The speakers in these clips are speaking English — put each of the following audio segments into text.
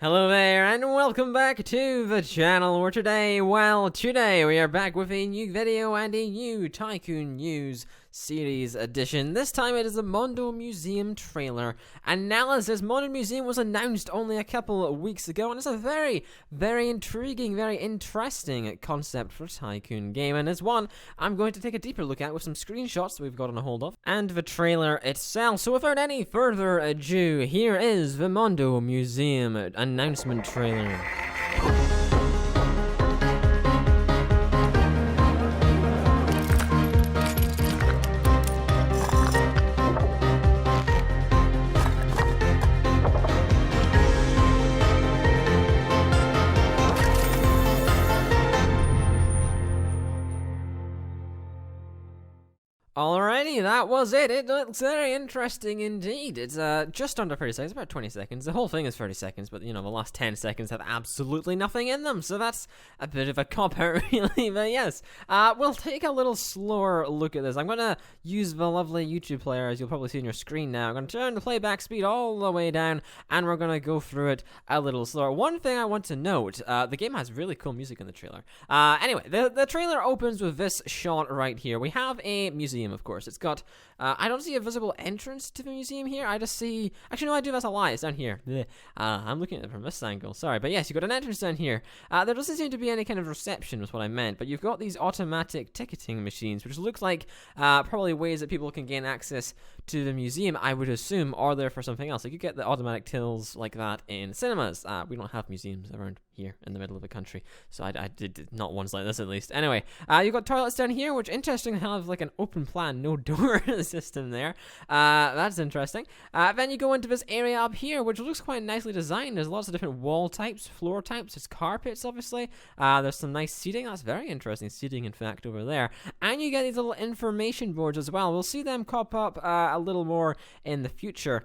Hello there, and welcome back to the channel, where today we are back with a new video and a new Tycoon News Series edition. This time it is the Mondo Museum trailer. Analsyis Mondo Museum was announced only a couple of weeks ago, and it's a very, very intriguing, very interesting concept for a Tycoon game, and it's one I'm going to take a deeper look at with some screenshots that we've gotten a hold of, and the trailer itself. So without any further ado, here is the Mondo Museum announcement trailer. Alrighty, that was it. It looks very interesting indeed. It's just under 30 seconds, about 20 seconds. The whole thing is 30 seconds, but you know, the last 10 seconds have absolutely nothing in them, so that's a bit of a cop-out, really. But yes, we'll take a little slower look at this. I'm gonna use the lovely YouTube player, as you'll probably see on your screen now. I'm gonna turn the playback speed all the way down, and we're gonna go through it a little slower. One thing I want to note, the game has really cool music in the trailer. Anyway, the trailer opens with this shot right here. We have a museum, of course. It's got, I don't see a visible entrance to the museum here. I just see, actually no, I do, that's a lie, it's down here. I'm looking at it from this angle, sorry. But yes, you've got an entrance down here. There doesn't seem to be any kind of reception, was what I meant, but you've got these automatic ticketing machines, which looks like probably ways that people can gain access to the museum, I would assume, are there for something else. Like you get the automatic tills like that in cinemas. We don't have museums around here in the middle of the country, so I did not ones like this at least. Anyway, you've got toilets down here, which interestingly have like an open plan, no door system there. That's interesting. Then you go into this area up here, which looks quite nicely designed. There's lots of different wall types, floor types. There's carpets, obviously. There's some nice seating. That's very interesting seating, in fact, over there. And you get these little information boards as well. We'll see them pop up a little more in the future.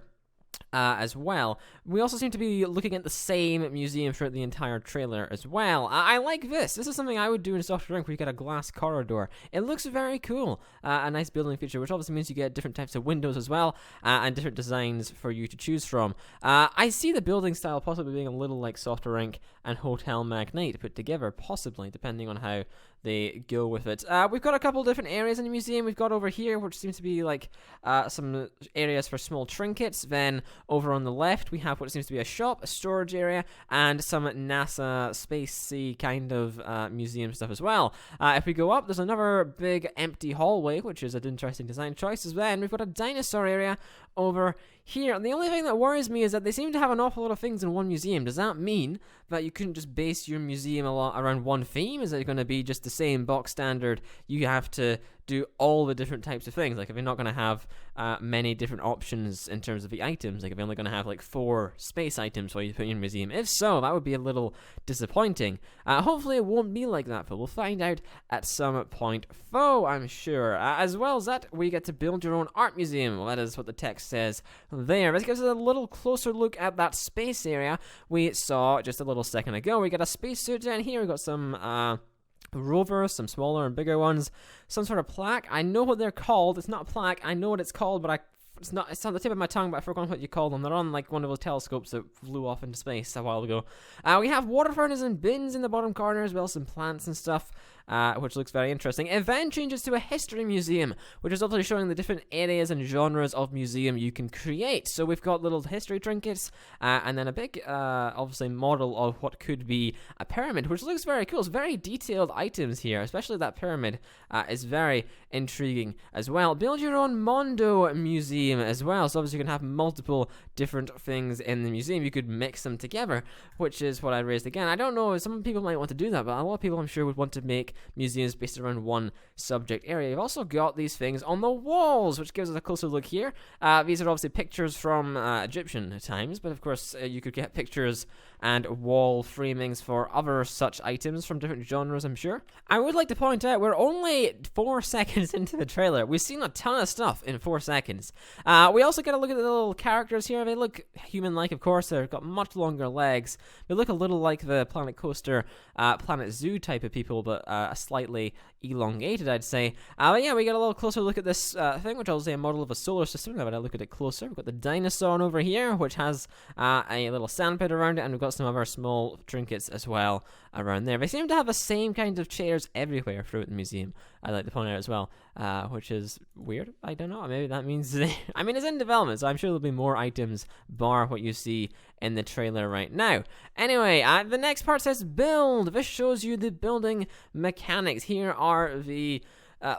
As well. We also seem to be looking at the same museum throughout the entire trailer as well. I like this. This is something I would do in Soft Drink, where you get a glass corridor. It looks very cool. A nice building feature, which obviously means you get different types of windows as well, and different designs for you to choose from. I see the building style possibly being a little like Soft Rink and Hotel Magnate put together, possibly, depending on how they go with it. We've got a couple different areas in the museum. We've got over here, which seems to be like some areas for small trinkets. Then over on the left, we have what seems to be a shop, a storage area, and some NASA spacey kind of museum stuff as well. If we go up, there's another big empty hallway, which is an interesting design choice. Then we've got a dinosaur area over here. And the only thing that worries me is that they seem to have an awful lot of things in one museum. Does that mean that you couldn't just base your museum around one theme? Is it going to be just the same box standard? You have to do all the different types of things. Like if you're not going to have many different options in terms of the items, like if you're only going to have like 4 space items while you put in your museum. If so, that would be a little disappointing. Hopefully it won't be like that, but we'll find out at some point, I'm sure. As well as that, we get to build your own art museum. Well, that is what the text says there. This gives us a little closer look at that space area we saw just a little second ago. We got a spacesuit down here. We got some rovers, some smaller and bigger ones, some sort of plaque. I know what they're called. It's not a plaque. I know what it's called, but it's on the tip of my tongue, but I forgot what you call them. They're on like one of those telescopes that flew off into space a while ago. We have water fountains and bins in the bottom corner, as well as some plants and stuff, which looks very interesting. It then changes to a history museum, which is obviously showing the different areas and genres of museum you can create. So we've got little history trinkets, and then a big, obviously, model of what could be a pyramid, which looks very cool. It's very detailed items here, especially that pyramid is very intriguing as well. Build your own Mondo Museum as well. So obviously you can have multiple different things in the museum. You could mix them together, which is what I raised again. I don't know, some people might want to do that, but a lot of people I'm sure would want to make museums based around one subject area. You've also got these things on the walls, which gives us a closer look here. These are obviously pictures from Egyptian times, but of course you could get pictures and wall framings for other such items from different genres, I'm sure. I would like to point out, we're only 4 seconds into the trailer. We've seen a ton of stuff in 4 seconds. We also get a look at the little characters here. They look human-like, of course. They've got much longer legs. They look a little like the Planet Coaster, Planet Zoo type of people, but slightly elongated, I'd say. But yeah, we get a little closer look at this thing, which I'll say a model of a solar system. Now, when I look at it closer, we've got the dinosaur over here, which has a little sandpit around it, and we've got some other small trinkets as well around there. They seem to have the same kind of chairs everywhere throughout the museum, I'd like to point out as well, which is weird. I don't know. Maybe that means... I mean, it's in development, so I'm sure there'll be more items, bar what you see in the trailer right now. Anyway, the next part says build. This shows you the building mechanics. Here are the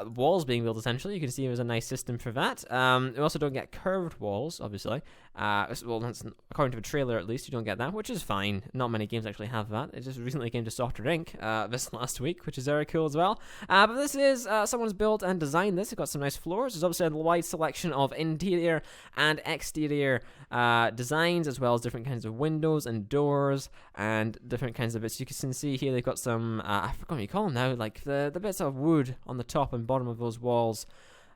walls being built, essentially. You can see there's a nice system for that. We also don't get curved walls, obviously. Well, that's, according to the trailer, at least, you don't get that, which is fine. Not many games actually have that. It just recently came to Software Inc. This last week, which is very cool as well. But this is, someone's built and designed this. It's got some nice floors. There's obviously a wide selection of interior and exterior designs, as well as different kinds of windows and doors and different kinds of bits. You can see here they've got some, I forgot what you call them now, like the bits of wood on the top and bottom of those walls.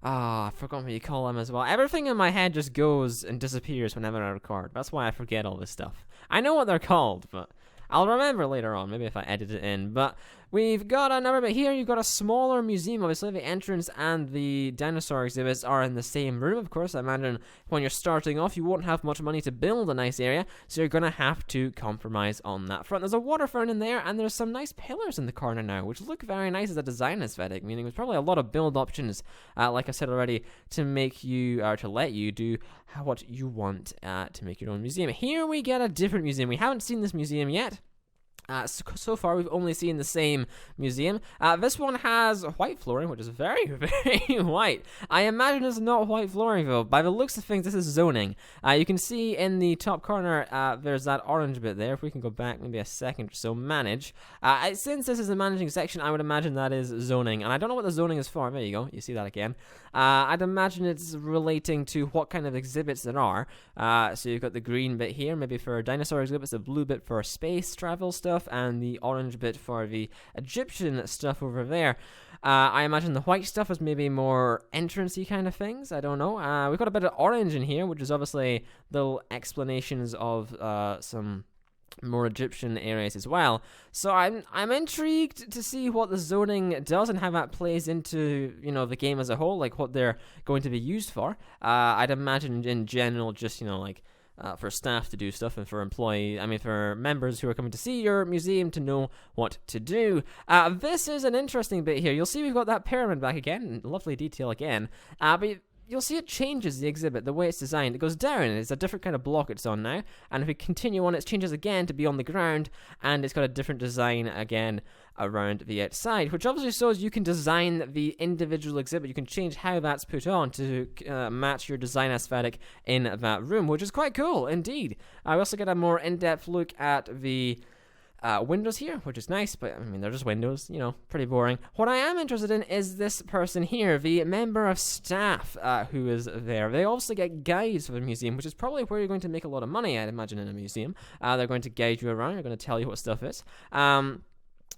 I forgot what you call them as well. Everything in my head just goes and disappears whenever I record. That's why I forget all this stuff. I know what they're called, but I'll remember later on, maybe if I edit it in. But we've got another bit here. You've got a smaller museum. Obviously, the entrance and the dinosaur exhibits are in the same room. Of course, I imagine when you're starting off, you won't have much money to build a nice area, so you're going to have to compromise on that front. There's a water fountain there, and there's some nice pillars in the corner now, which look very nice as a design aesthetic, meaning there's probably a lot of build options, like I said already, to make you, or to let you do what you want to make your own museum. Here we get a different museum. We haven't seen this museum yet. So far, we've only seen the same museum. This one has white flooring, which is very, very white. I imagine it's not white flooring, though. By the looks of things, this is zoning. You can see in the top corner, there's that orange bit there. If we can go back maybe a second or so, manage. Since this is the managing section, I would imagine that is zoning. And I don't know what the zoning is for. There you go. You see that again. I'd imagine it's relating to what kind of exhibits there are. So you've got the green bit here, maybe for dinosaur exhibits, the blue bit for space travel stuff, and the orange bit for the Egyptian stuff over there. I imagine the white stuff is maybe more entrance-y kind of things. I don't know. We've got a bit of orange in here, which is obviously little explanations of some more Egyptian areas as well. So I'm intrigued to see what the zoning does and how that plays into, you know, the game as a whole, like what they're going to be used for. I'd imagine in general, just, you know, like for staff to do stuff, and for for members who are coming to see your museum to know what to do. This is an interesting bit here. You'll see we've got that pyramid back again, lovely detail again, but you'll see it changes the exhibit, the way it's designed. It goes down, and it's a different kind of block it's on now, and if we continue on, it changes again to be on the ground, and it's got a different design again around the outside, which obviously shows you can design the individual exhibit. You can change how that's put on to match your design aesthetic in that room, which is quite cool indeed. We also get a more in-depth look at the windows here, which is nice, but I mean, they're just windows, you know, pretty boring. What I am interested in is this person here, the member of staff who is there. They also get guides for the museum, which is probably where you're going to make a lot of money, I'd imagine, in a museum. They're going to guide you around, they're going to tell you what stuff is.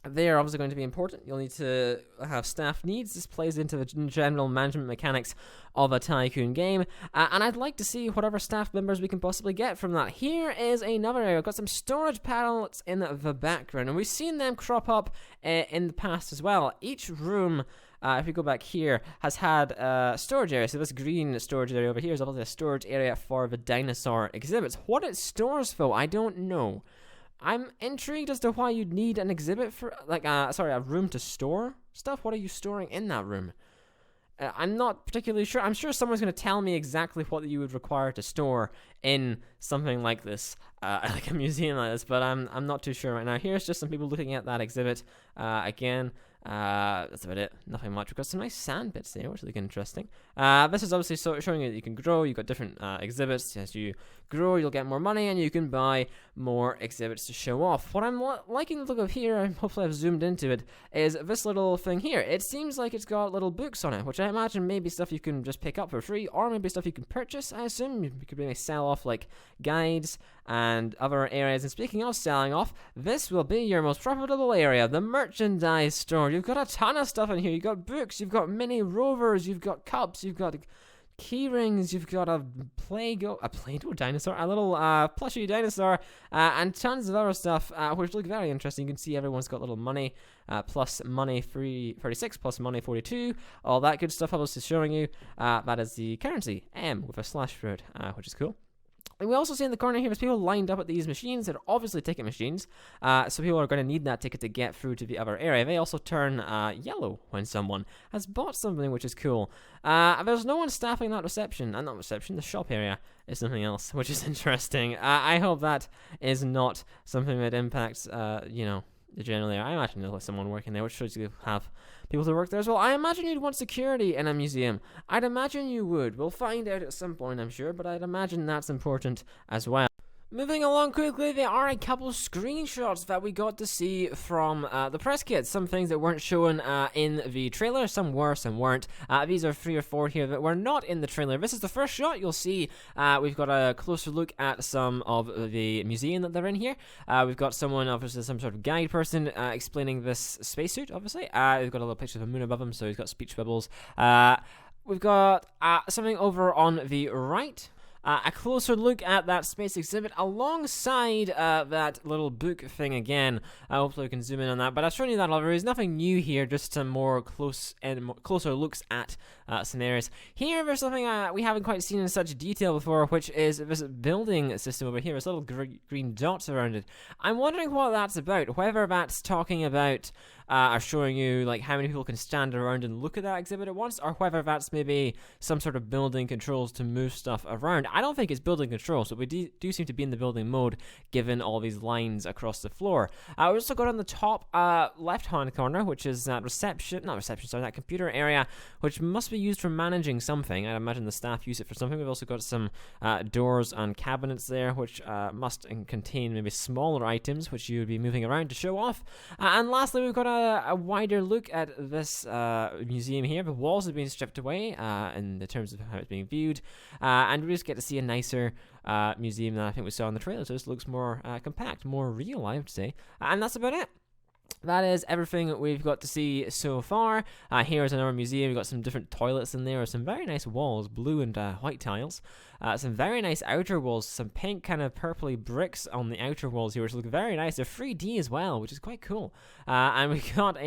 They're obviously going to be important. You'll need to have staff needs. This plays into the general management mechanics of a Tycoon game. And I'd like to see whatever staff members we can possibly get from that. Here is another area. We've got some storage panels in the background, and we've seen them crop up in the past as well. Each room, if we go back here, has had storage area. So this green storage area over here is obviously a storage area for the dinosaur exhibits. What it stores, though, I don't know. I'm intrigued as to why you'd need an exhibit for, like, a room to store stuff. What are you storing in that room? I'm not particularly sure. I'm sure someone's going to tell me exactly what you would require to store in something like this, like a museum like this, but I'm not too sure right now. Here's just some people looking at that exhibit. Again, that's about it. Nothing much. We've got some nice sand bits there, which is interesting. This is obviously showing you that you can grow. You've got different exhibits. As you grow, you'll get more money, and you can buy more exhibits to show off. What I'm liking the look of here, and hopefully I've zoomed into it, is this little thing here. It seems like it's got little books on it, which I imagine maybe stuff you can just pick up for free, or maybe stuff you can purchase. I assume you could maybe sell off like guides and other areas. And speaking of selling off, this will be your most profitable area, the merchandise store. You've got a ton of stuff in here. You've got books, you've got mini rovers, you've got cups, you've got key rings, you've got a Play-Doh dinosaur, a little plushy dinosaur, and tons of other stuff, which look very interesting. You can see everyone's got little money, plus money 36, plus money 42, all that good stuff I was just showing you. That is the currency, M, with a slash through it, which is cool. And we also see in the corner here there's people lined up at these machines. They're obviously ticket machines, so people are going to need that ticket to get through to the other area. They also turn yellow when someone has bought something, which is cool. There's no one staffing that reception, and not reception, the shop area is something else, which is interesting. I hope that is not something that impacts, generally. I imagine there's someone working there, which shows you have people to work there as well. I imagine you'd want security in a museum. I'd imagine you would. We'll find out at some point, I'm sure, but I'd imagine that's important as well. Moving along quickly, there are a couple screenshots that we got to see from the press kit. Some things that weren't shown in the trailer, some were, some weren't. These are 3 or 4 here that were not in the trailer. This is the first shot you'll see. We've got a closer look at some of the museum that they're in here. We've got someone, obviously some sort of guide person, explaining this spacesuit, obviously. We've got a little picture of a moon above him, so he's got speech bubbles. We've got something over on the right. A closer look at that space exhibit alongside that little book thing again. Hopefully we can zoom in on that, but I've shown you that already. There's nothing new here, just some more closer looks at some areas. Here there's something we haven't quite seen in such detail before, which is this building system over here. There's little green dots around it. I'm wondering what that's about, whether that's talking about are showing you like how many people can stand around and look at that exhibit at once, or whether that's maybe some sort of building controls to move stuff around. I don't think it's building controls, but we do seem to be in the building mode given all these lines across the floor. We also got on the top left-hand corner, which is that that computer area, which must be used for managing something. I'd imagine the staff use it for something. We've also got some doors and cabinets there, which must contain maybe smaller items, which you would be moving around to show off. And lastly, we've got a wider look at this museum here. The walls have been stripped away in the terms of how it's being viewed, and we just get to see a nicer museum than I think we saw in the trailer. So this looks more compact, more real, I would say. And that's about it. That is everything we've got to see so far. Here is another museum. We've got some different toilets in there, some very nice walls, blue and white tiles. Some very nice outer walls, some pink kind of purpley bricks on the outer walls here, which look very nice. They're 3D as well, which is quite cool. And we got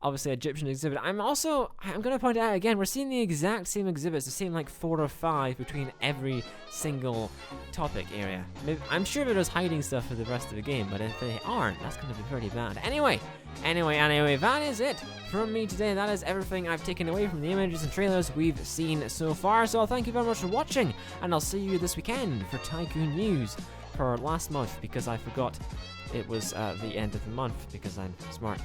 obviously Egyptian exhibit. I'm going to point out again, we're seeing the exact same exhibits, the same like 4 or 5 between every single topic area. I'm sure they're just hiding stuff for the rest of the game, but if they aren't, that's going to be pretty bad. Anyway, that is it from me today. That is everything I've taken away from the images and trailers we've seen so far. So thank you very much for watching, and I'll see you this weekend for Tycoon news for last month, because I forgot it was the end of the month, because I'm smart.